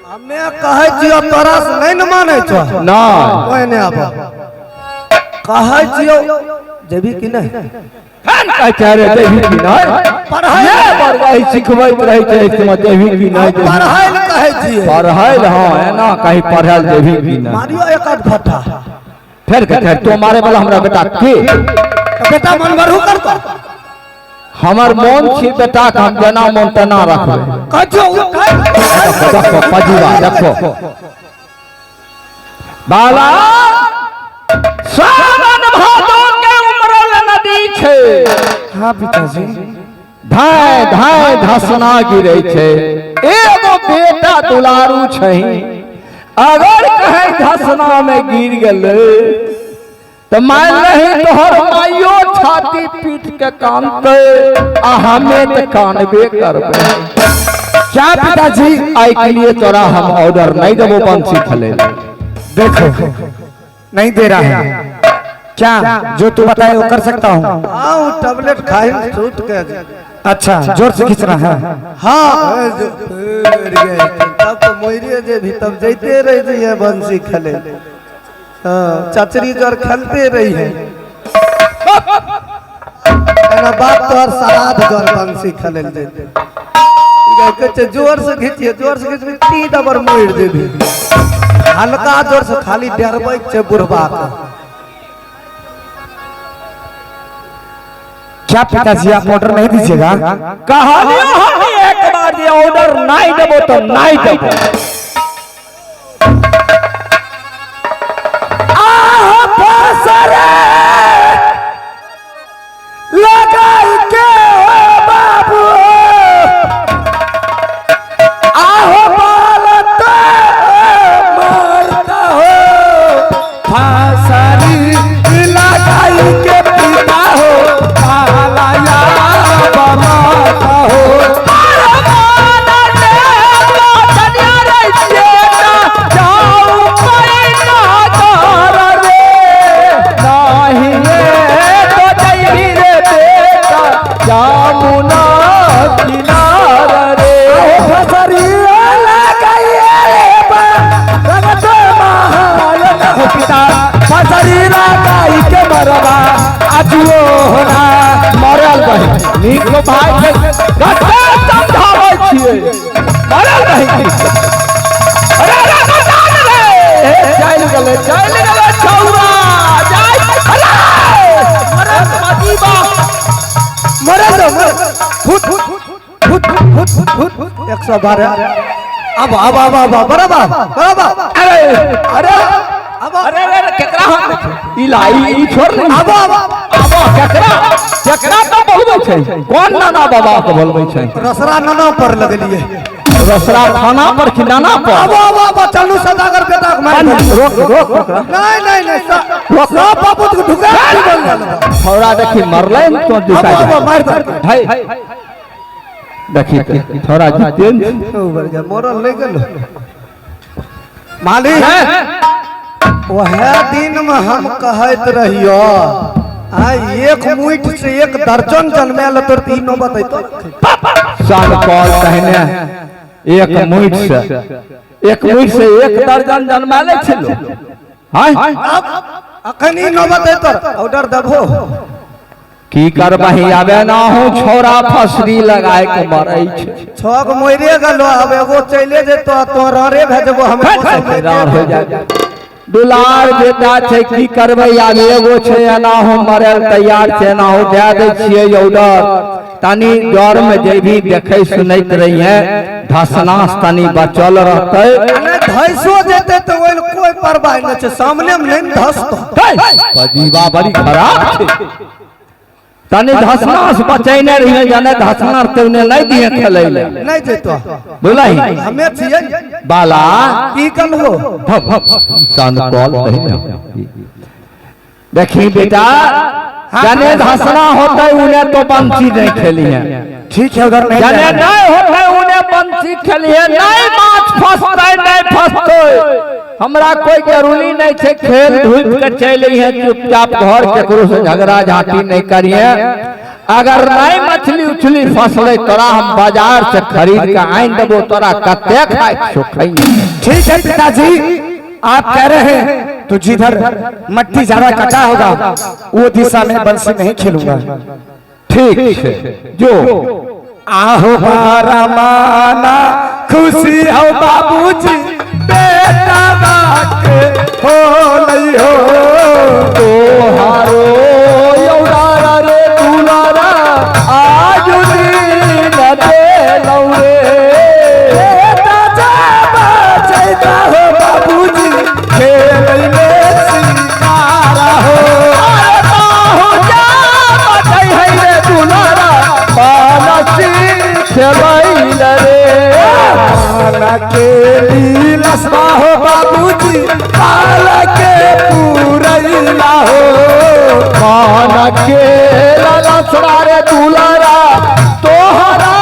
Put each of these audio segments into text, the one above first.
हमें कहे छियो तोरा से नहीं न माने छो ना कोई नहीं आबो कहे छियो जेबी कि नहीं खान का चारे देवी की नहीं पढ़ाई पढ़ाई सिखबैत रहे छै इसमें देवी की नहीं पढ़ाई न कहे छिए पढ़ाई हां एना कहीं पढ़ल देवी की नहीं मारियो एक आध घट्टा फिर तो मारे वाला हमरा बेटा के बेटा मन भरू करतो हमर मन छी बेटा के हम जेना मन तना रखबे कजो देखो पजुआ देखो बाला सावन भादो के उमरल नदी छे हां पिताजी धाय धाय धसना गिरे छे एगो बेटा दुलारू छही अगर कहे धसना में गिर गेले तो मान रही तोहर माइयो छाती पीट के कानते आ हमें तो कानबे करबे क्या पिताजी आई के लिए तोरा हम ऑर्डर नहीं देबो बंसी खेले देखो नहीं दे रहा है क्या जो तू बताए वो कर सकता हूँ हाँ टैबलेट खाए छूट के अच्छा जोर से खींचना है हाँ तब तो मोइरे जे भी तब जैते रही है बंसी खेले चचरी जोर खेलते रही है बात तो हर साथ जोर बंसी खेले जोर से खींचिए जोर से खींच ती डबर मोड़ देवी हल्का जोर से खाली डरबै छे बुढ़बा क्या पिताजी आप ऑर्डर नहीं दीजिएगा कहानी हम एक बार ये ऑर्डर नहीं देबो तो नहीं देबो आह फसरे लगाई के बाबू आह बालत मारता हो फसरी लगाई के पिता हो पालाया बमाता हो जामुना किनारा रे फसरी पिता फसरी लगाई के मरवा आजुओ होना मरल बहिन नीक लो भाई के गट्टा समझाबै छियै मरल बहिन अरे रे रे चल गेले छौरा जाय हला मरल मजीबा मरल foot foot foot foot foot 112 अब बराबर अरे अरे अरे केकरा हाथ इलाई छोड़ ले अब केकरा तो बोलबै छै कोन नाना बाबा के बोलबै छै रसरा नाना पर लगलिए रसरा थाना पर कि नाना पर अब चलू सदागर बेटा के मार रोक नहीं रोक बाबू के ढुका थोड़ा देखी मरले तो दिशा मार भाई देखी थोड़ा जितेन मोरल ले गेल मालिक वह दिन में हम कहत रहियो एक मुठ से एक दर्जन जन्मेल तो तीनों बतैतो सान कॉल कहने एक मुठ से एक दर्जन जन्मेले छलो हां अखनी नो बतैतो ऑर्डर देबो की करबही आबे ना हो छोरा फसरी लगाए के मरै छै छक मोइरे गेलो अब एगो चले जेतो तोरा रे भेजबो हम हो जाए दुलार बेटा छै की करबै आगे एगो छै एना हो मरल तैयार छै ना हो दे दै छियै ऑर्डर तनी डर में जे भी देखै सुनैत रही है धसनास तनी बचल रहतै धैसो जेते तो ओइ कोई परवाह नै छै सामने में नहीं धसतो पजीवा बड़ी खराब छै तनी धसनास बचैने रही जाने धसना तने नहीं दिए खेलै ले नहीं जेतो बोलही हमें छियै बाला की कलहो सान कॉल देखी बेटा जाने धसना होता है उन्हें तो बंसी नहीं खेली है ठीक है उधर नहीं जाने नहीं होता है उन्हें बंसी खेली है नहीं माछ फंसता है नहीं फंसते हमरा कोई जरूरी नहीं छे खेल धूप के चले है चुपचाप घर केकरो से झगड़ा झाटी नहीं करिए। अगर नहीं मछली उछली फसले तोरा हम बाजार से खरीद के आइन देबो तोरा कते खाए छोखई। ठीक है पिताजी, आप कह रहे हैं तो जिधर मट्टी ज्यादा कटा होगा वो दिशा में बंसी नहीं खेलूंगा। ठीक है जो आहो बारा माना खुशी हो बाबूजी बेटा बाके हो नहीं हो तोहारो यौरारा रे दुलारा आज दिन दे लौरे बेटा जा बचैता हो बाबूजी खेल में सिंगारा हो हो जा बचै है रे दुलारा पालसी खेलैल रे पाला के लीलसवा हो बाबूजी पाला के पूरैला हो पाला के ललसवा रे दुलारा तोहरा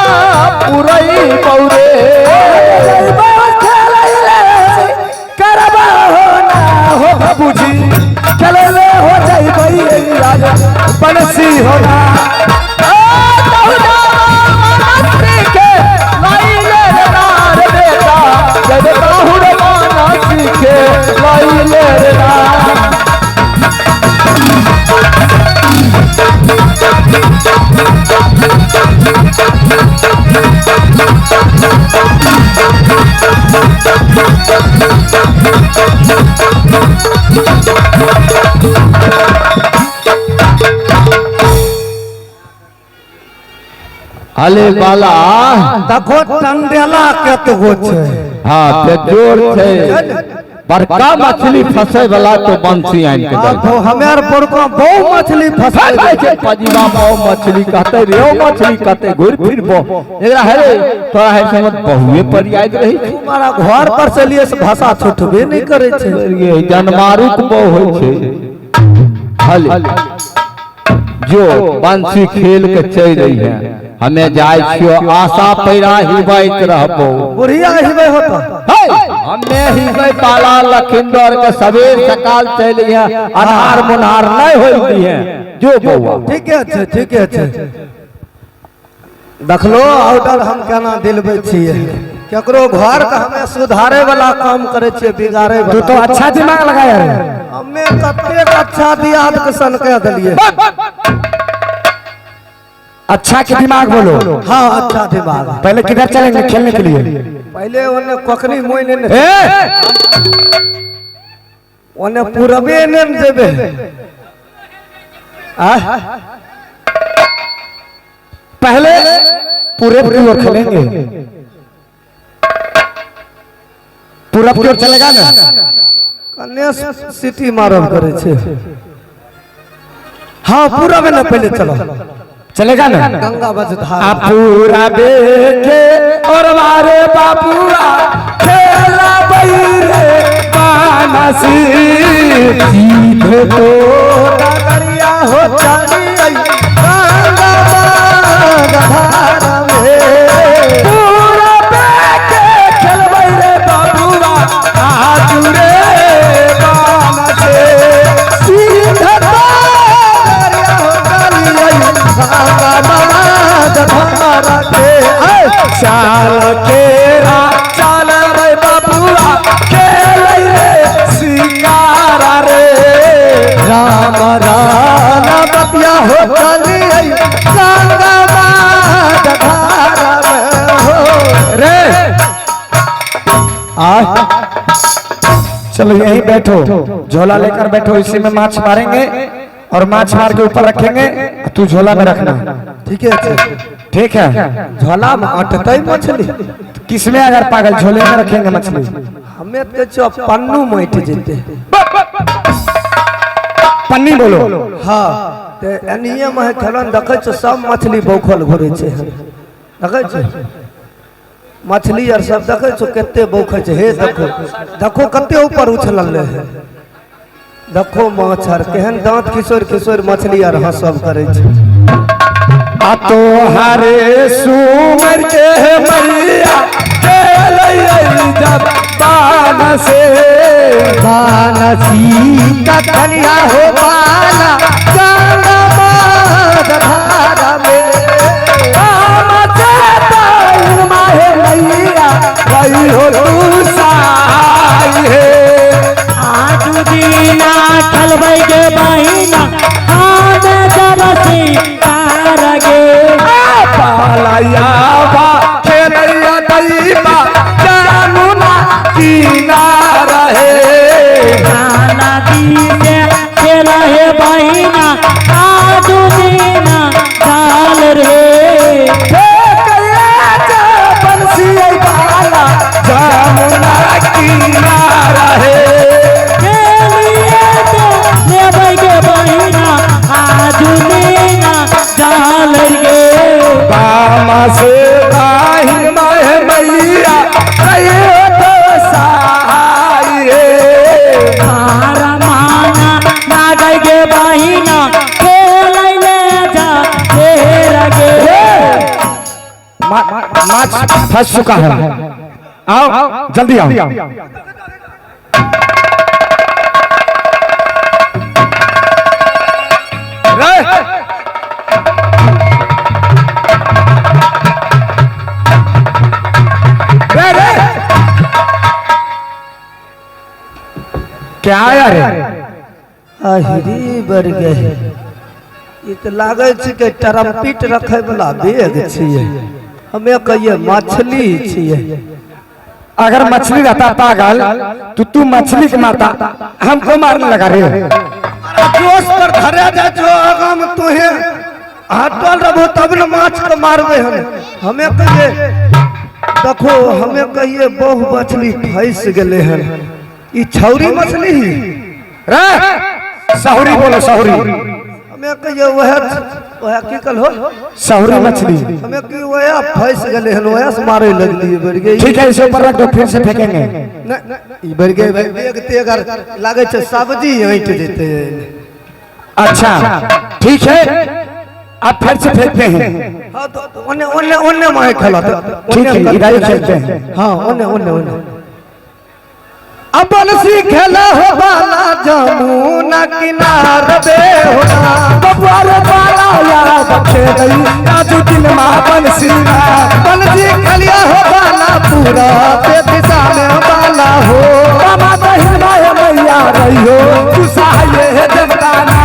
पुरई बौरे करबा हो ना हो बाबूजी चले हो जाई बनसी होना अले बाला देखो टंडेला कतगो छै। हाँ ते जोर छे बड़का मछली फंसे वाला तो बंसी आइन के दे तो हमार बड़का बहु मछली फंसे छे पजीवा बहु मछली कहते रे ओ मछली कहते घुर फिर बो एकरा हेरे तोरा है समझ बहुए पर याद रही हमारा घर पर से लिए से भाषा छुटबे नहीं करे छे। ये जनमारुक बहु होय छे हले जो बंसी खेल के चल रही है हमें जाय छियो आशा पैरा हिबैत रहबो बुढ़िया हिबै होता हमें हिबै पाला लखिंदर के सवेर सकाल चलिए अनार मुनार नहीं होई है जो बउआ ठीक है ठीक है देखलो ऑर्डर हम केना दिलबै छियै केकरो घर के हमें सुधारे वाला काम करे छियै बिगाड़े वाला। तो अच्छा दिमाग लगाया रे हमें कते अच्छा दियाद के सन कह देलिए। अच्छा के दिमाग बोलो। हाँ अच्छा दिमाग। पहले किधर चलेंगे खेलने के लिए? पहले उन्हें कोकनी मोइने ने उन्हें पूरबे ने देबे पहले पूरब की ओर खेलेंगे। पूरब की ओर चलेगा ना कन्या सिटी मारब करे छे। हाँ पूरब में ना पहले चलो चलेगा ना गंगा बजधार पूरा बेके और मारे बाबूआ खेला बैरे पानसी सीधे तो डगरिया हो चली गंगा बजधार में पूरा बेके खेल बैरे बाबूआ आज रे पानसी सीधे तो डगरिया हो चली चाल केरा चाल रे बाबुआ खेल रे सिंगारा रे राम राम बतिया हो चली गंगा बजधार में हो रे चलो यहीं बैठो झोला लेकर बैठो इसी में माछ मारेंगे और माछ मार के ऊपर रखेंगे तू झोला में रखना। ठीक है ठीक है झोला में अटतै मछली किसमें अगर पागल झोले में रखेंगे मछली हमें तो पन्नू मैट जेते पन्नी बोलो। हाँ ते एनिए में खेलन देखे छ सब मछली बौखल घुरे छे देखे छ मछली और सब देखे छ केते बौखल छे हे देखो देखो कते ऊपर उछलल है देखो माछ आर केहन दांत किशोर किशोर मछली आर हंसब करे छे आ तो हरे सुमर के मरिया के लई जब बान से धनिया हो बाला गंगा माद धारा में माहे मैया रही हो तू साई है आज दीना चलबै के बहिना आने जबसी कारगे पालया बा खेलैया दैबा जामुना कीना रहे नाना दी से खेला है बहिना आज दीना डाल रे बंसी बाला जामुना कीना रहे बामा से दाहिन माहे मैया कहियो तो सहाय मारा माना ना गई के बहिना खेलै ले जा तेरा गे माछ फंस चुका है आओ जल्दी आओ क्या यार अहिरी बर गए ई तो लागे छै के टरम्पिट रखे वाला बैग छिए हमें कहिए मछली छिए अगर मछली रहता पागल तो तू मछली के मारता हमको मारने लगा रे जोश पर धरे दे जो आगाम तोहे हटल रहबो तब न माछ के मारबे हमें कहिए देखो हमें कहिए बहु मछली फंस गेले हन ई छौरी मछली रे सहुरी बोलो सहुरी हमें कहिए वह की कल हो सहुरी मछली हमें कि वह फंस गेले हन वह से मारे लगली बढ़ गई ठीक है इसे ऊपर रख दो फिर से फेंकेंगे ई बढ़ गए भाई एक तेगर लागे छै सब्जी ऐंठ देते अच्छा ठीक है आप फिर से फेंकते हैं हां तो ओने ओने ओने मार खेला ठीक है इधर खेलते हैं हां ओने ओने ओने अब बंसी खेला हो बाला जमुना किनार बे होना बबुआर बाला या बखे गई राजू दिन मा बंसी खेलिया हो बाला पूरा पे दिशा में बाला हो बाबा बहिन माया मैया रही हो तू सहाय है देवताना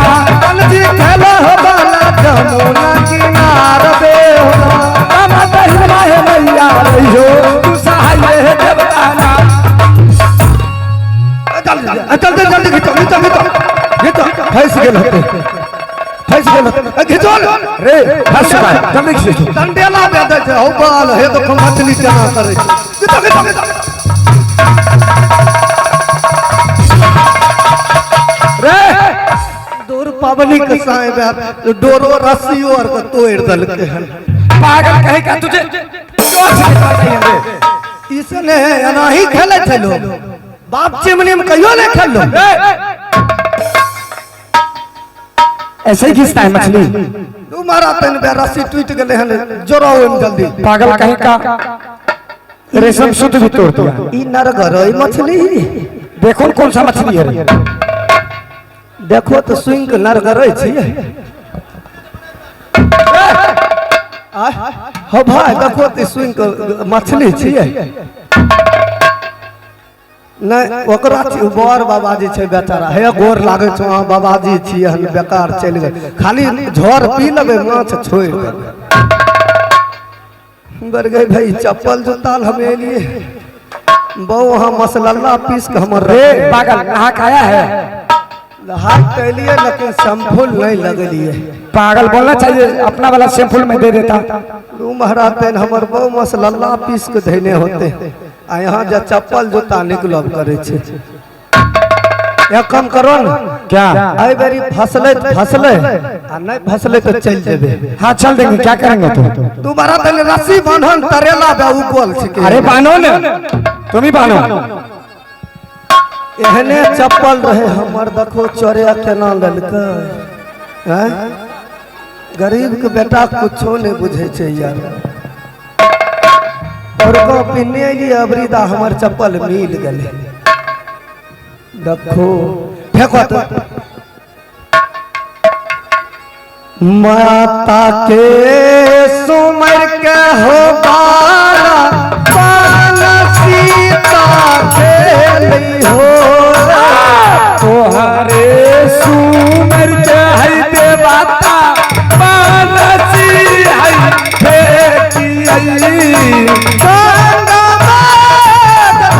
बंसी खेला हो बाला जमुना किनार बे होना बाबा बहिन माया मैया रही हो तू सहाय है देवताना जल्दी जल्दी खींचो खींचो खींचो खींचो फंस गेल होते खींचो रे फंस गया जल्दी खींचो डंडेला दे दे छै हो बाल हे तो मछली जना करे खींचो खींचो खींचो रे दूर पावनी के साए डोरो रस्सी और को तोड़ दलके पागल कहे का तुझे जोर से चाहिए रे इसने नहीं खेले थे लोग बाप चिमनी में कहियो नहीं खेल लो ऐसे ही खींचता है मछली तू मारा तन बे रस्सी टूट गेले हन जोरो जल्दी पागल कहीं का रेशम शुद्ध भी तोड़ दिया ई नरगर ई मछली देखो कौन सा मछली है देखो तो स्विंग के नरगर छिए हो भाई देखो तो स्विंग के मछली छिए नहीं ओकरा बर बाबाजी छै बेचारा हे गोर लागे छो बाबाजी छिए हन बेकार चल गए खाली झोर पी लेबे माछ छोड़ देबे बर गई भाई चप्पल जूता हमें लिए बहु वहां मसलल्ला पीस के हमर रे पागल नहा खाया है हाथ कैलिए लेकिन शैम्पूल नहीं लगलिए पागल बोलना चाहिए अपना वाला शैम्पूल में दे देता तू महाराज तेन हमर बहु मसलल्ला पीस के धैने होते आ यहाँ जा चप्पल जूता निकलब करे छे एक काम करो ना क्या आई बेरी फसले आ नहीं फसले तो चल जेबे हाँ चल देंगे क्या करेंगे तू बड़ा पहले रस्सी बांधन तरेला बे उगल छिके अरे बांधो ना तुम ही बांधो एहने चप्पल रहे हमर देखो चोरिया केना ललकै हैं गरीब के बेटा कुछो नहीं बुझे छे यार और को पिन्ने लिए अबरीदा हमर चप्पल मिल गले देखो फेंको तो माता के सुमर के हो बाला बाला सीता खेली हो तोहरे सुमर के है देवता बानसी है बेटी गंगा धारा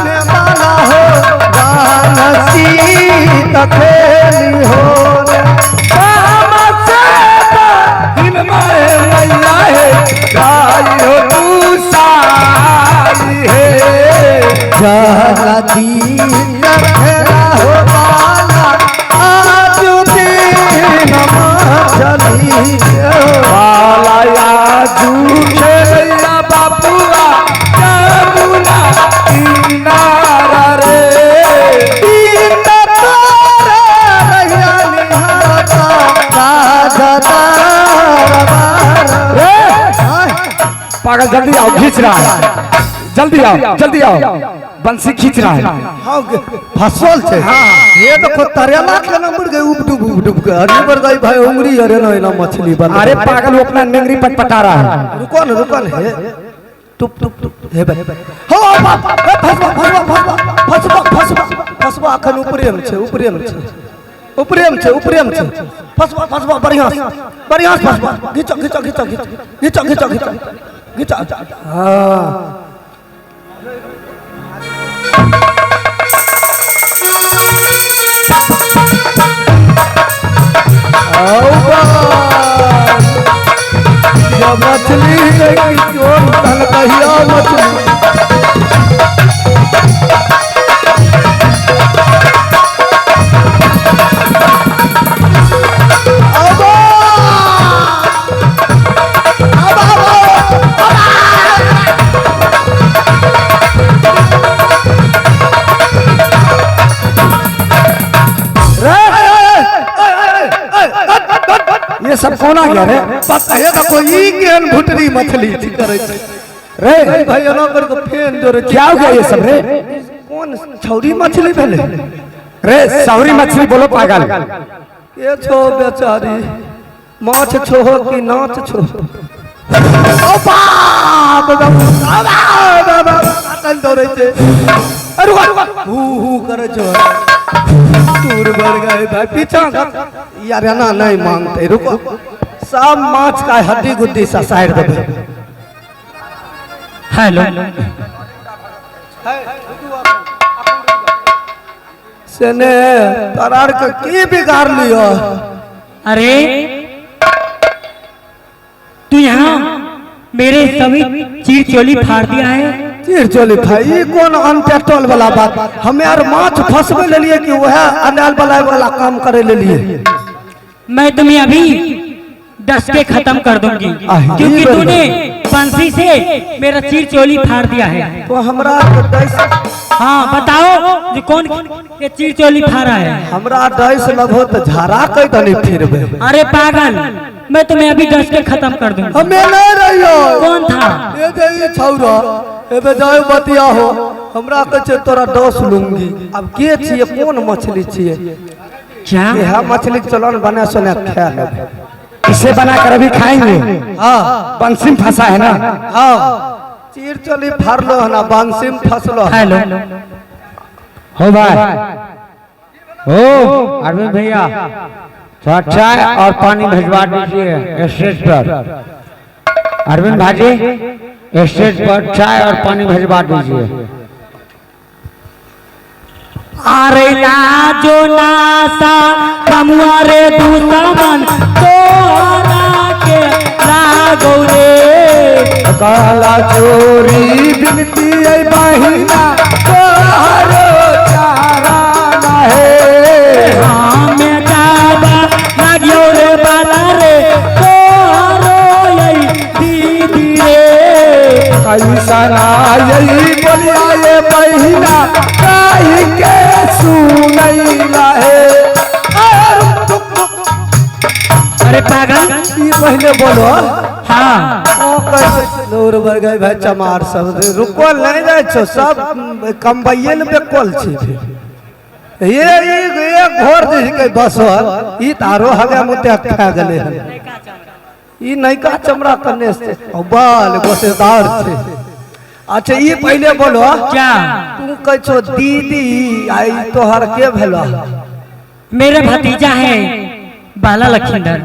में बाला हो बाला सीता खेली हो जगती रखला हो बाला आज दिन चली बाला जूझेला बापुआ जमुना किनारा रे रहिया निहारता राजता पागल जल्दी आओ, खींच रहा है, जल्दी आओ जल्दी आओ, बंसी खींच रहा है। हाँ फसल थे ये तो खुद तरेला के नंबर गए उब डुब के अरे बरदाई भाई उंगली अरे ना मछली बन अरे पागल वो अपना नेंगरी पटपटा रहा है। रुको न हे टुप टुप टुप हे भाई हो बाप फसबा अखन ऊपरेम छे फसबा बढ़िया फसबा घिचा हां मछली मछली ये सब कौन आ गया रे? पता है ना कोई केन भुटरी मछली थी करे रे भाई ना कर को फेन जो रे क्या हो गया ये सब रे? कौन छौरी मछली भेले रे सौरी मछली बोलो पागल। के छो बेचारी माछ छो कि नाच छो ओ बाप बाबा काटल दौड़े छे अरे हु करे छो दूर बढ़ गए भाई पीछा यार ना नहीं मांगते रुको सब माछ का हड्डी गुड्डी सा साइड दे हेलो सेने तरार के की बिगाड़ लियो अरे तू यहाँ मेरे सभी चीर चोली फाड़ दिया है। चीर चोली भाई कौन अनपेट्रोल वाला बात हमें यार माछ फंसवे ले लिए कि वह अनाल बलाय वाला काम करे ले लिए मैं तुम्हें अभी 10 के खत्म कर दूंगी क्योंकि तूने बंसी से मेरा चीर चोली फाड़ दिया है। तो हमरा हाँ बताओ जो कौन ये चीर चोली फाड़ा है। हमरा 10 लभो तो झारा कई दनी फिरबे अरे पागल मैं तुम्हें अभी 10 के खत्म कर दूंगा। हमें नहीं रहियो कौन था ये दे ये छौरा ए बे जाय बतिया हो हमरा कहे तोरा 10 लूंगी अब के छिए कौन मछली छिए क्या यह मछली चलन बना सुने खा ले इसे बनाकर अभी खाएंगे। हां बंसी में फंसा है ना। हां चीर चोली फाड़ लो ना बंसी में फंसलो हेलो हो भाई हो अरविंद भैया थोड़ा चाय और पानी भिजवा दीजिए स्टेज पर। अरविंद भाजी स्टेज पर चाय और पानी भिजवा दीजिए। अरे ना जो नासा कमुआ रे दुश्मन तोरा के लागो रे काला चोरी बिनती है बहिना तोहरो चारा ना है। हमें जाबा लागियो रे बाला रे तोरो यही दीदी रे कैसा ना यही बोलिया ये बहिना काहे के सुनैला है। अरे पागल ई पहले बोलो हाँ ओ कैसे दूर बढ़ गए भाई चमार सब रुको नहीं जाय छो सब कंबाइल पे कॉल छी ये घोर जैसे के बस ई तारो हगे मुते खा गले हन ई नैका चमड़ा करने से बाल गोसेदार छे। अच्छा ये पहले बोलो क्या तू कह छो दीदी आई तोहर के भेलो? मेरा भतीजा है बाला लखींदर।